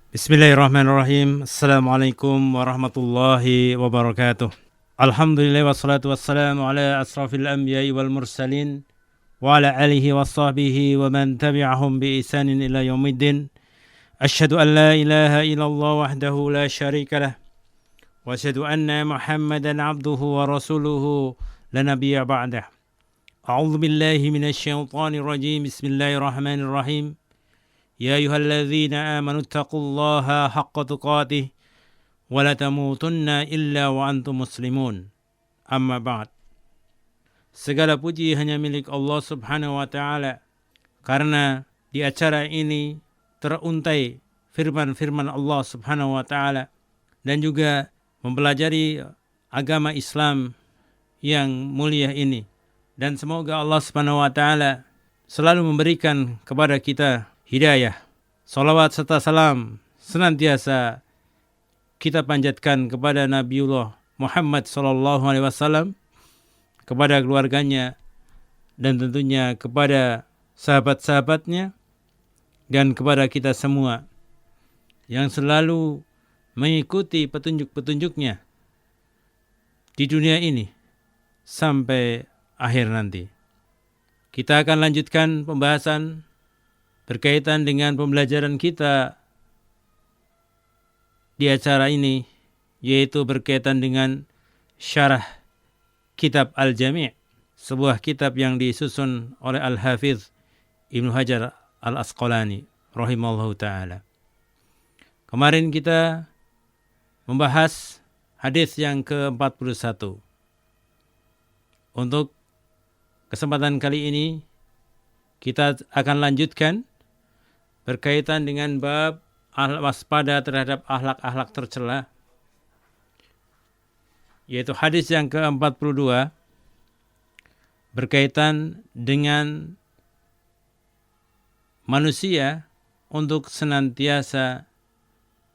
Bismillahirrahmanirrahim. Assalamualaikum warahmatullahi wabarakatuh. Alhamdulillah wassalatu wassalamu ala asrafil anbiya'i wal mursalin wa ala alihi wa sahbihi wa man tabi'ahum bi ihsanin ila yaumiddin. Asyhadu an la ilaha illallah wahdahu la syarika lah wa asyhadu anna Muhammadan abduhu wa rasuluhu la nabiyya ba'dah. A'udzu billahi minasy syaithanir rajim. Bismillahirrahmanirrahim. Ya ayyuhalladzina amanu taqullaha haqqa tuqatih wa la tamutunna illa wa antum muslimun. Amma ba'd. Segala puji hanya milik Allah Subhanahu wa taala, karena di acara ini teruntai firman-firman Allah Subhanahu wa taala dan juga mempelajari agama Islam yang mulia ini. Dan semoga Allah Subhanahu wa taala selalu memberikan kepada kita hidayah. Salawat serta salam senantiasa kita panjatkan kepada Nabiullah Muhammad sallallahu alaihi wasallam, kepada keluarganya dan tentunya kepada sahabat-sahabatnya dan kepada kita semua yang selalu mengikuti petunjuk-petunjuknya di dunia ini sampai akhir nanti. Kita akan lanjutkan pembahasan berkaitan dengan pembelajaran kita di acara ini, yaitu berkaitan dengan syarah kitab Al-Jami', sebuah kitab yang disusun oleh Al-Hafidh Ibnu Hajar Al-Asqalani rahimahullahu ta'ala. Kemarin kita membahas hadis yang ke-41. Untuk kesempatan kali ini kita akan lanjutkan berkaitan dengan bab waspada terhadap akhlak-akhlak tercela, yaitu hadis yang ke-42 berkaitan dengan manusia untuk senantiasa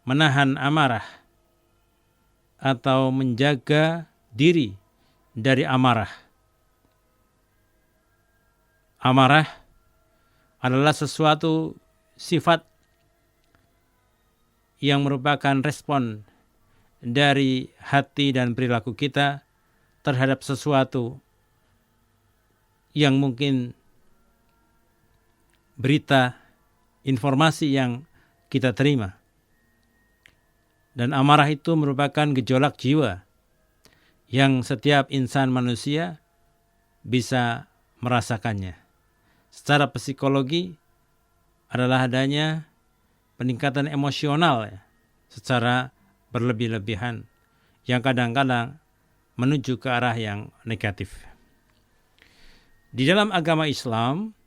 menahan amarah atau menjaga diri dari amarah. Amarah adalah sesuatu sifat yang merupakan respon dari hati dan perilaku kita terhadap sesuatu yang mungkin berita, informasi yang kita terima. Dan amarah itu merupakan gejolak jiwa yang setiap insan manusia bisa merasakannya. Secara psikologi adalah adanya peningkatan emosional secara berlebih-lebihan yang kadang-kadang menuju ke arah yang negatif. Di dalam agama Islam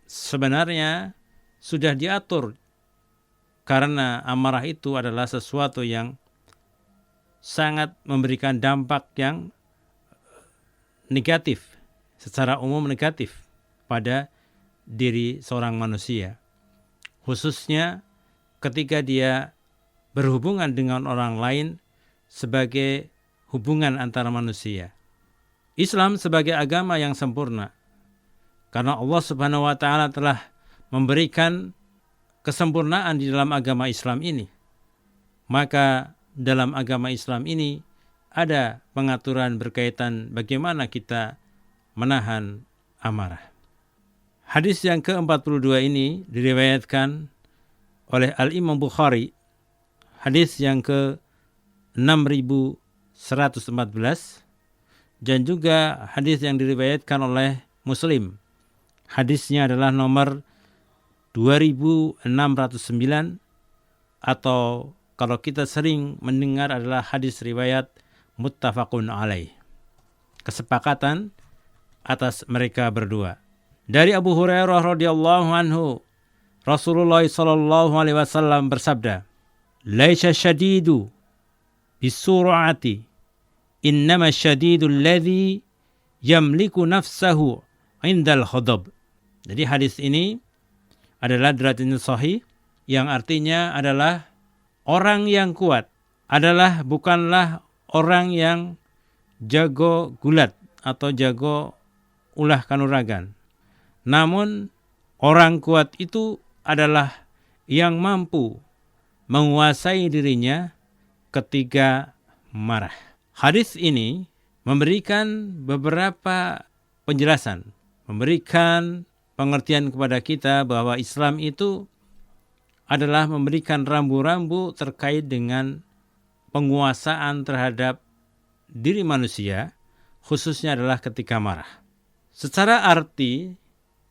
sebenarnya sudah diatur, karena amarah itu adalah sesuatu yang sangat memberikan dampak yang negatif, secara umum negatif pada diri seorang manusia, khususnya ketika dia berhubungan dengan orang lain sebagai hubungan antara manusia. Islam sebagai agama yang sempurna, karena Allah Subhanahu wa taala telah memberikan kesempurnaan di dalam agama Islam ini. Maka dalam agama Islam ini ada pengaturan berkaitan bagaimana kita menahan amarah. Hadis yang ke-42 ini diriwayatkan oleh Al-Imam Bukhari, hadis yang ke-6114, dan juga hadis yang diriwayatkan oleh Muslim. Hadisnya adalah nomor 2609, atau kalau kita sering mendengar adalah hadis riwayat muttafaqun alaih, kesepakatan atas mereka berdua. Dari Abu Hurairah radhiyallahu anhu, Rasulullah sallallahu alaihi wasallam bersabda, "Laisa syadidu bisur'ati, innama syadidul ladzi yamliku nafsahu 'indal ghadab." Jadi hadis ini adalah derajatnya sahih, yang artinya adalah orang yang kuat adalah bukanlah orang yang jago gulat atau jago ulah kanuragan. Namun orang kuat itu adalah yang mampu menguasai dirinya ketika marah. Hadis ini memberikan beberapa penjelasan, memberikan pengertian kepada kita bahwa Islam itu adalah memberikan rambu-rambu terkait dengan penguasaan terhadap diri manusia, khususnya adalah ketika marah. Secara arti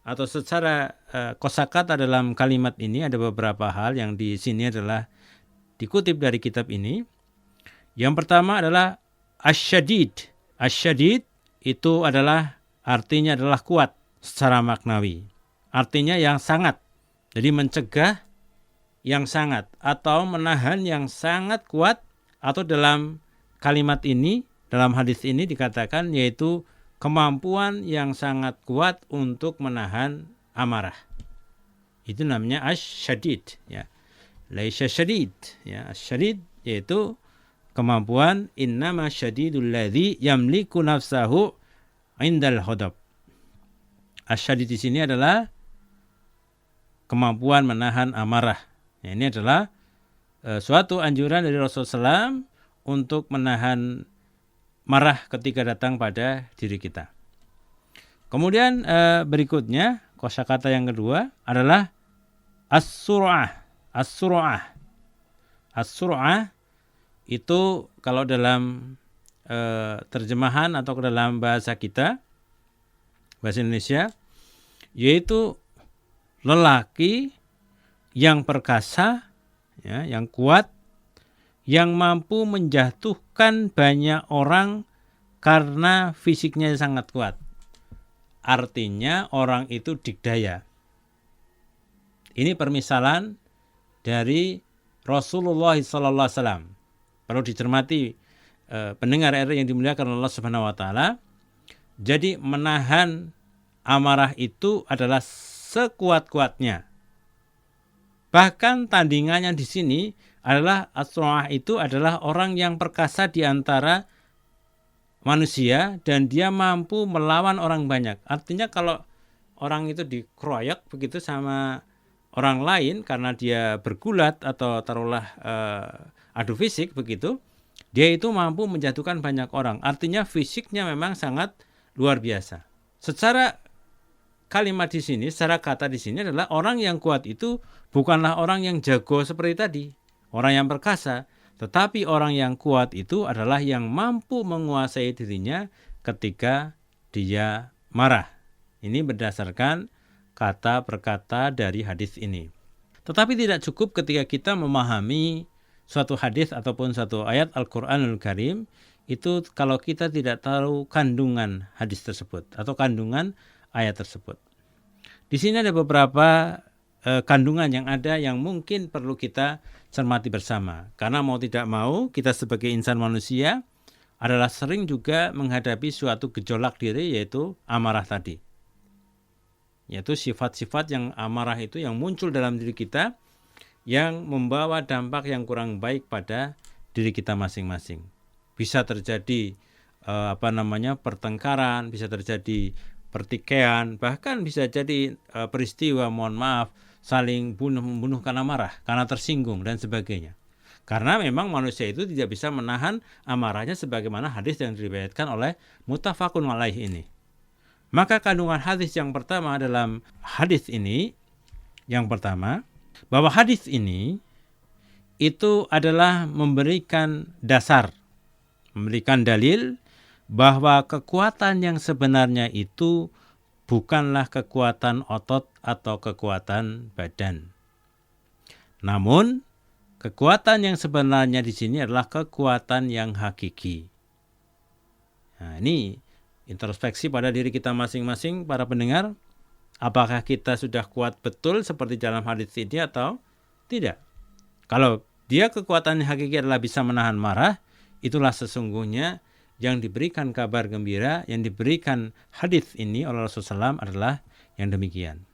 atau secara kosakata dalam kalimat ini ada beberapa hal yang di sini adalah dikutip dari kitab ini. Yang pertama adalah asyadid. Asyadid itu adalah artinya adalah kuat secara maknawi. Artinya yang sangat. Jadi mencegah yang sangat atau menahan yang sangat kuat, atau dalam kalimat ini, dalam hadis ini dikatakan yaitu kemampuan yang sangat kuat untuk menahan amarah. Itu namanya asyadid, ya. Laisa syadid, ya. Asyadid yaitu kemampuan, innama syadidul ladzi yamliku nafsahu indal ghadab. Asyadid di sini adalah kemampuan menahan amarah. Ya, ini adalah suatu anjuran dari Rasulullah SAW untuk menahan marah ketika datang pada diri kita. Kemudian berikutnya, kosakata yang kedua adalah as-sur'ah. As-sur'ah. As-sur'ah itu kalau dalam terjemahan atau dalam bahasa kita, bahasa Indonesia, yaitu lelaki yang perkasa, ya, yang kuat, yang mampu menjatuhkan banyak orang karena fisiknya sangat kuat. Artinya orang itu dikdaya. Ini permisalan dari Rasulullah SAW. Perlu dicermati pendengar RI yang dimuliakan Allah Subhanahu wa taala. Jadi menahan amarah itu adalah sekuat-kuatnya. Bahkan tandingannya di sini adalah as-sur'ah, itu adalah orang yang perkasa di antara manusia dan dia mampu melawan orang banyak. Artinya kalau orang itu dikeroyok begitu sama orang lain karena dia bergulat atau taruhlah adu fisik begitu, dia itu mampu menjatuhkan banyak orang. Artinya fisiknya memang sangat luar biasa. Secara kalimat di sini, secara kata di sini adalah orang yang kuat itu bukanlah orang yang jago seperti tadi, orang yang perkasa, tetapi orang yang kuat itu adalah yang mampu menguasai dirinya ketika dia marah. Ini berdasarkan kata per kata dari hadis ini. Tetapi tidak cukup ketika kita memahami suatu hadis ataupun suatu ayat Al-Qur'anul Karim itu kalau kita tidak tahu kandungan hadis tersebut atau kandungan ayat tersebut. Di sini ada beberapa kandungan yang ada yang mungkin perlu kita cermati bersama. Karena mau tidak mau kita sebagai insan manusia adalah sering juga menghadapi suatu gejolak diri, yaitu amarah tadi. Yaitu sifat-sifat yang amarah itu yang muncul dalam diri kita yang membawa dampak yang kurang baik pada diri kita masing-masing. Bisa terjadi pertengkaran, bisa terjadi pertikaian, bahkan bisa jadi peristiwa, mohon maaf, saling membunuh karena marah, karena tersinggung dan sebagainya. Karena memang manusia itu tidak bisa menahan amarahnya sebagaimana hadis yang diriwayatkan oleh muttafaqun alaih ini. Maka kandungan hadis yang pertama dalam hadis ini, yang pertama, bahwa hadis ini itu adalah memberikan dasar, memberikan dalil bahwa kekuatan yang sebenarnya itu bukanlah kekuatan otot atau kekuatan badan. Namun, kekuatan yang sebenarnya di sini adalah kekuatan yang hakiki. Nah, ini introspeksi pada diri kita masing-masing, para pendengar. Apakah kita sudah kuat betul seperti dalam hadis ini atau tidak? Kalau dia kekuatan yang hakiki adalah bisa menahan marah, itulah sesungguhnya yang diberikan kabar gembira, yang diberikan hadis ini oleh Rasulullah SAW adalah yang demikian.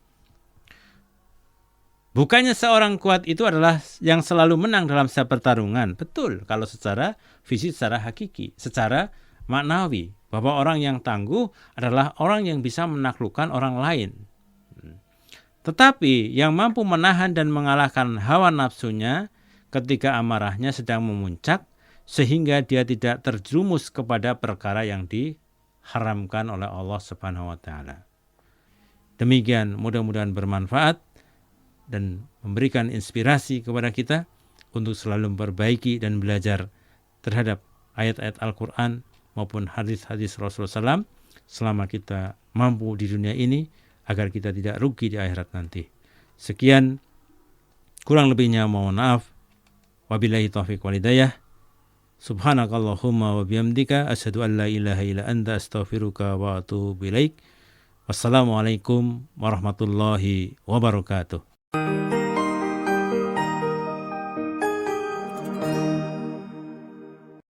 Bukannya seorang kuat itu adalah yang selalu menang dalam setiap pertarungan. Betul, kalau secara fisik, secara hakiki, secara maknawi, bahwa orang yang tangguh adalah orang yang bisa menaklukkan orang lain. Tetapi yang mampu menahan dan mengalahkan hawa nafsunya ketika amarahnya sedang memuncak, sehingga dia tidak terjerumus kepada perkara yang diharamkan oleh Allah Subhanahu wa taala. Demikian, mudah-mudahan bermanfaat dan memberikan inspirasi kepada kita untuk selalu memperbaiki dan belajar terhadap ayat-ayat Al-Quran maupun hadis-hadis Rasulullah SAW selama kita mampu di dunia ini, agar kita tidak rugi di akhirat nanti. Sekian, kurang lebihnya mohon maaf. Wabillahi taufiq wal hidayah. Subhanakallahumma wa bihamdika asyhadu an la ilaha illa anta astaghfiruka wa atubu ilaik. Wassalamualaikum warahmatullahi wabarakatuh.